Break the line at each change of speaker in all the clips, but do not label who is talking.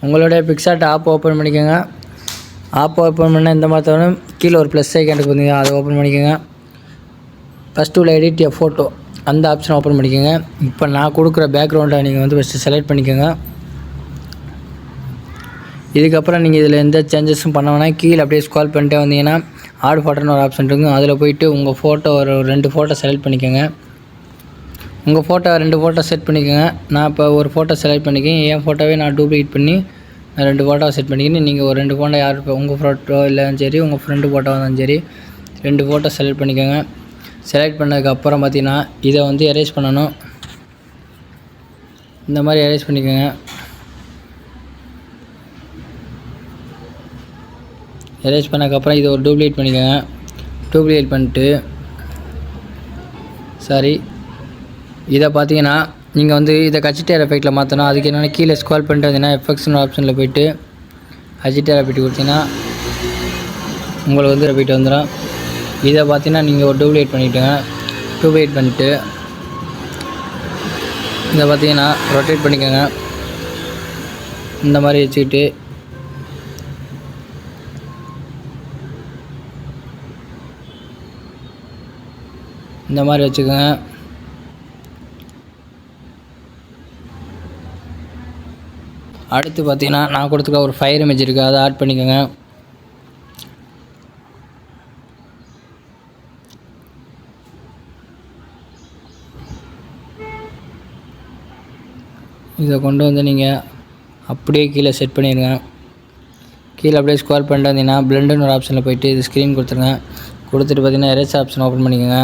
உங்களுடைய PicsArt app open பண்ணிக்கோங்க. App open பண்ணால் இந்த மாதிரி தவிர கீழே ஒரு ப்ளஸ் ஐக்கானுக்கு வந்தீங்க, அதை ஓப்பன் பண்ணிக்கோங்க. ஃபஸ்ட்டு உள்ள எடிட் எ ஃபோட்டோ அந்த ஆப்ஷன் ஓப்பன் பண்ணிக்கோங்க. இப்போ நான் கொடுக்குற பேக்ரவுண்டை நீங்கள் வந்து ஃபஸ்ட்டு செலக்ட் பண்ணிக்கோங்க. இதுக்கப்புறம் நீங்கள் இதில் எந்த சேஞ்சஸும் பண்ண வேணாம். கீழே அப்படியே ஸ்க்ரால் பண்ணிட்டே வந்தீங்கன்னா ஆட் ஃபோட்டோன்னு ஒரு ஆப்ஷன் இருக்கும். அதில் போய்ட்டு உங்கள் ஃபோட்டோ ஒரு 2 ஃபோட்டோ செலக்ட் பண்ணிக்கோங்க. உங்கள் ஃபோட்டோ 2 ஃபோட்டோ செட் பண்ணிக்கோங்க. நான் இப்போ ஒரு ஃபோட்டோ செலக்ட் பண்ணிக்கேன். என் ஃபோட்டோவே நான் டூப்ளிகேட் பண்ணி நான் 2 ஃபோட்டோ செட் பண்ணிக்கின்னு நீங்கள் ஒரு 2 ஃபோட்டோ யார் இப்போ உங்கள் ஃபோட்டோ இல்லைன்னு சரி, உங்கள் ஃப்ரெண்டு ஃபோட்டோ இருந்தாலும் சரி 2 ஃபோட்டோ செலக்ட் பண்ணிக்கோங்க. செலக்ட் பண்ணதுக்கப்புறம் பார்த்தீங்கன்னா இதை வந்து எரேஸ் பண்ணணும். இந்த மாதிரி எரேஸ் பண்ணிக்கோங்க. எரேஸ் பண்ணதுக்கப்புறம் இதை ஒரு டூப்ளிகேட் பண்ணிக்கோங்க. டூப்ளிகேட் பண்ணிட்டு இதை பார்த்தீங்கன்னா நீங்கள் வந்து இதை அஜிடேர் எஃபெக்ட்டில் மாற்றணும். அதுக்கு என்னென்னா கீழே ஸ்க்ரால் பண்ணிட்டு வந்தீங்கன்னா எஃபெக்ட்ஸ்னு ஆப்ஷனில் போய்ட்டு அஜிடேர் எஃபெக்ட் கொடுத்தீங்கன்னா உங்களுக்கு வந்து எஃபெக்ட் வந்துடும். இதை பார்த்தீங்கன்னா நீங்கள் ஒரு டூப்ளிகேட் பண்ணிவிட்டுங்க. டூப்ளிகேட் பண்ணிவிட்டு இதை பார்த்தீங்கன்னா ரொட்டேட் பண்ணிக்கோங்க. இந்த மாதிரி வச்சுக்கிட்டு இந்த மாதிரி வச்சுக்கோங்க. அடுத்து பார்த்தீங்கன்னா நான் கொடுத்துருக்க ஒரு ஃபயர் இமேஜ் இருக்குது, அதை ஆட் பண்ணிக்கோங்க. இதை கொண்டு வந்து நீங்கள் அப்படியே கீழே செட் பண்ணிடுங்க. கீழே அப்படியே ஸ்க்ரால் பண்ணிட்டு வந்தீங்கன்னா பிளெண்டுன்னு ஒரு ஆப்ஷனில் போய்ட்டு இது ஸ்க்ரீன் கொடுத்துருங்க. கொடுத்துட்டு பார்த்தீங்கன்னா எரேஸ் ஆப்ஷன் ஓப்பன் பண்ணிக்கோங்க.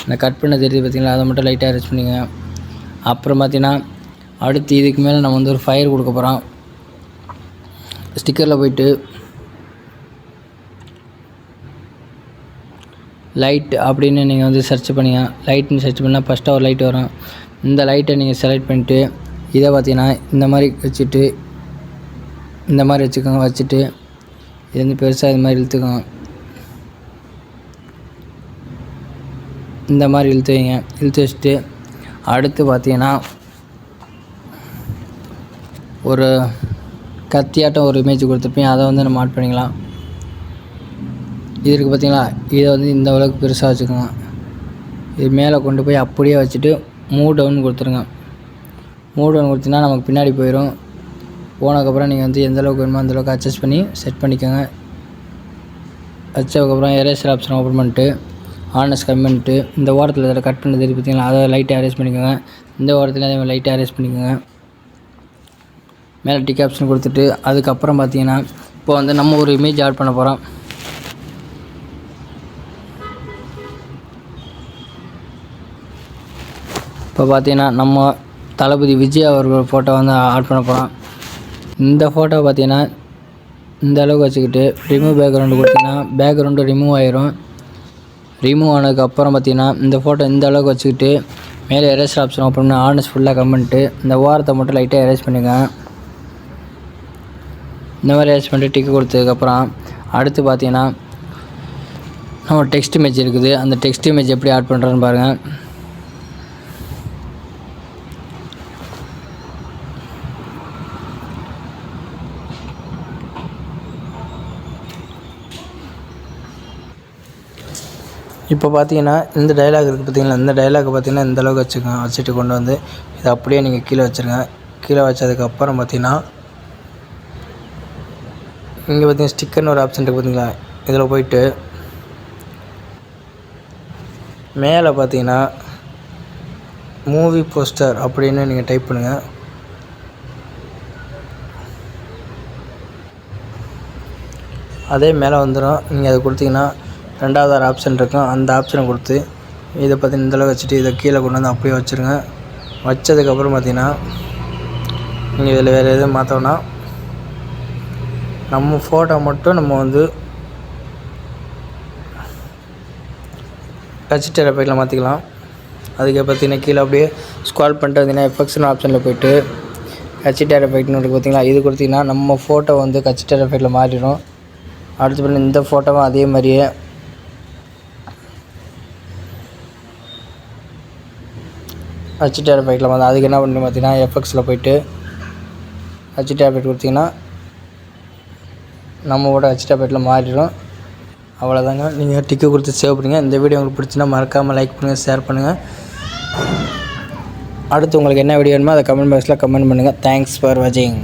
இந்த கட் பண்ண தெரியுது பார்த்தீங்களா, அதை மட்டும் லைட்டாக எரேஸ் பண்ணிக்கோங்க. அப்புறம் பார்த்தீங்கன்னா அடுத்து இதுக்கு மேலே நம்ம வந்து ஒரு ஃபயர் கொடுக்க போகிறோம். ஸ்டிக்கரில் போய்ட்டு லைட் அப்படின்னு நீங்கள் வந்து சர்ச் பண்ணிங்க. லைட்னு சர்ச் பண்ணால் ஃபஸ்ட்டாக ஒரு லைட் வரும். இந்த லைட்டை நீங்கள் செலக்ட் பண்ணிவிட்டு இதை பார்த்தீங்கன்னா இந்த மாதிரி வச்சுட்டு இந்த மாதிரி வச்சுக்கோங்க. வச்சுட்டு இது வந்து பெருசாக இது மாதிரி இழுத்துக்கோங்க. இந்த மாதிரி இழுத்து வைங்க. இழுத்து வச்சுட்டு அடுத்து பார்த்தீங்கன்னா ஒரு கத்தியாட்டம் ஒரு இமேஜ் கொடுத்துருப்பீங்க, அதை வந்து நம்ம ஆட் பண்ணிக்கலாம். இது இருக்குது பார்த்தீங்களா, இதை வந்து இந்த அளவுக்கு பெருசாக வச்சுக்கோங்க. இது மேலே கொண்டு போய் அப்படியே வச்சுட்டு மூவ் டவுன் கொடுத்துருங்க. மூவ் டவுன் கொடுத்தீங்கன்னா நமக்கு பின்னாடி போயிடும். போனதுக்கப்புறம் நீங்கள் வந்து எந்த அளவுக்கு வேணுமோ அந்தளவுக்கு அட்ஜஸ்ட் பண்ணி செட் பண்ணிக்கோங்க. வச்சதுக்கப்புறம் எரேசர் ஆப்ஷன் ஓப்பன் பண்ணிட்டு ஹார்னஸ் கம்மி பண்ணிட்டு இந்த ஓரத்தில் இதில் கட் பண்ணி தெரியும் பார்த்தீங்களா, அதை லைட்டாக அரேஸ் பண்ணிக்கோங்க. இந்த ஓரத்தில் அதே மாதிரி லைட்டாக அரேஸ் பண்ணிக்கோங்க. மேலே டிக் ஆப்ஷன் கொடுத்துட்டு அதுக்கப்புறம் பார்த்தீங்கன்னா இப்போ வந்து நம்ம ஒரு இமேஜ் ஆட் பண்ண போகிறோம். இப்போ பார்த்தீங்கன்னா நம்ம தளபதி விஜய் அவர்கள் ஃபோட்டோ வந்து ஆட் பண்ண போகிறோம். இந்த ஃபோட்டோ பார்த்தீங்கன்னா இந்த அளவுக்கு வச்சுக்கிட்டு ரிமூவ் பேக்ரவுண்டு கொடுத்தீங்கன்னா பேக்ரவுண்டு ரிமூவ் ஆயிரும். ரிமூவ் ஆனதுக்கப்புறம் பார்த்தீங்கன்னா இந்த ஃபோட்டோ இந்த அளவுக்கு வச்சுக்கிட்டு மேலே எரேசர் ஆப்ஷன் ஓப்பன் பண்ணி ஹார்னஸ் ஃபுல்லாக கம் பண்ணிட்டு இந்த ஓரத்தை மட்டும் லைட்டாக எரேஸ் பண்ணிங்க. இந்த மாதிரி எரேஸ் பண்ணிட்டு டிக்கு கொடுத்ததுக்கப்புறம் அடுத்து பார்த்தீங்கன்னா நம்ம டெக்ஸ்ட் இமேஜ் இருக்குது. அந்த டெக்ஸ்ட் இமேஜ் எப்படி ஆட் பண்ணுறோன்னு பாருங்கள். இப்போ பார்த்தீங்கன்னா இந்த டைலாக் இருக்குது பார்த்தீங்களா, இந்த டைலாக் பார்த்தீங்கன்னா இந்த அளவுக்கு வச்சுக்கோங்க. வச்சுட்டு கொண்டு வந்து இதை அப்படியே நீங்கள் கீழே வச்சுருங்க. கீழே வச்சதுக்கப்புறம் பார்த்தீங்கன்னா இங்கே பார்த்தீங்கன்னா ஸ்டிக்கர்னு ஒரு ஆப்ஷன் இருக்குது பார்த்தீங்களா, இதில் போய்ட்டு மேலே பார்த்தீங்கன்னா மூவி போஸ்டர் அப்படின்னு நீங்கள் டைப் பண்ணுங்கள். அதே மேலே வந்துடும். நீங்கள் அதை கொடுத்தீங்கன்னா ரெண்டாவது ஒரு ஆப்ஷன் இருக்கும். அந்த ஆப்ஷனை கொடுத்து இதை பார்த்தீங்கன்னா இந்தளவு வச்சுட்டு இதை கீழே கொண்டு வந்து அப்படியே வச்சுருங்க. வச்சதுக்கப்புறம் பார்த்தீங்கன்னா நீங்கள் இதில் வேறு எதுவும் மாற்றோன்னா நம்ம ஃபோட்டோ மட்டும் நம்ம வந்து அஜிடேர் எஃபெக்ட்டில் மாற்றிக்கலாம். அதுக்கு பார்த்தீங்கன்னா கீழே அப்படியே ஸ்க்ரால் பண்ணிட்டு வந்தீங்கன்னா எஃபெக்ட்ஸ்னு ஆப்ஷனில் போய்ட்டு அஜிடேர் எஃபெக்ட்னு இருக்குது பார்த்தீங்களா, இது கொடுத்தீங்கன்னா நம்ம ஃபோட்டோ வந்து அஜிடேர் எஃபெக்ட்டில் மாறிடும். அடுத்து பண்ணி இந்த ஃபோட்டோவும் அதே மாதிரியே அஜிடேர் எஃபெக்ட்டில் வந்து அதுக்கு என்ன பண்ணி பார்த்தீங்கன்னா எஃபெக்ட்ஸில் போய்ட்டு ஹச் டேப்லெட் கொடுத்தீங்கன்னா நம்மளோட ஹச் டேப்லெட்டில் மாறிடும். அவ்வளோதாங்க. நீங்கள் டிக்கு கொடுத்து சேவ் பண்ணுங்கள். இந்த வீடியோ உங்களுக்கு பிடிச்சின்னா மறக்காமல் லைக் பண்ணுங்கள், ஷேர் பண்ணுங்கள். அடுத்து உங்களுக்கு என்ன வீடியோ வேணுமோ அதை கமெண்ட் பாக்ஸில் கமெண்ட் பண்ணுங்கள். தேங்க்ஸ் ஃபார் வாட்சிங்.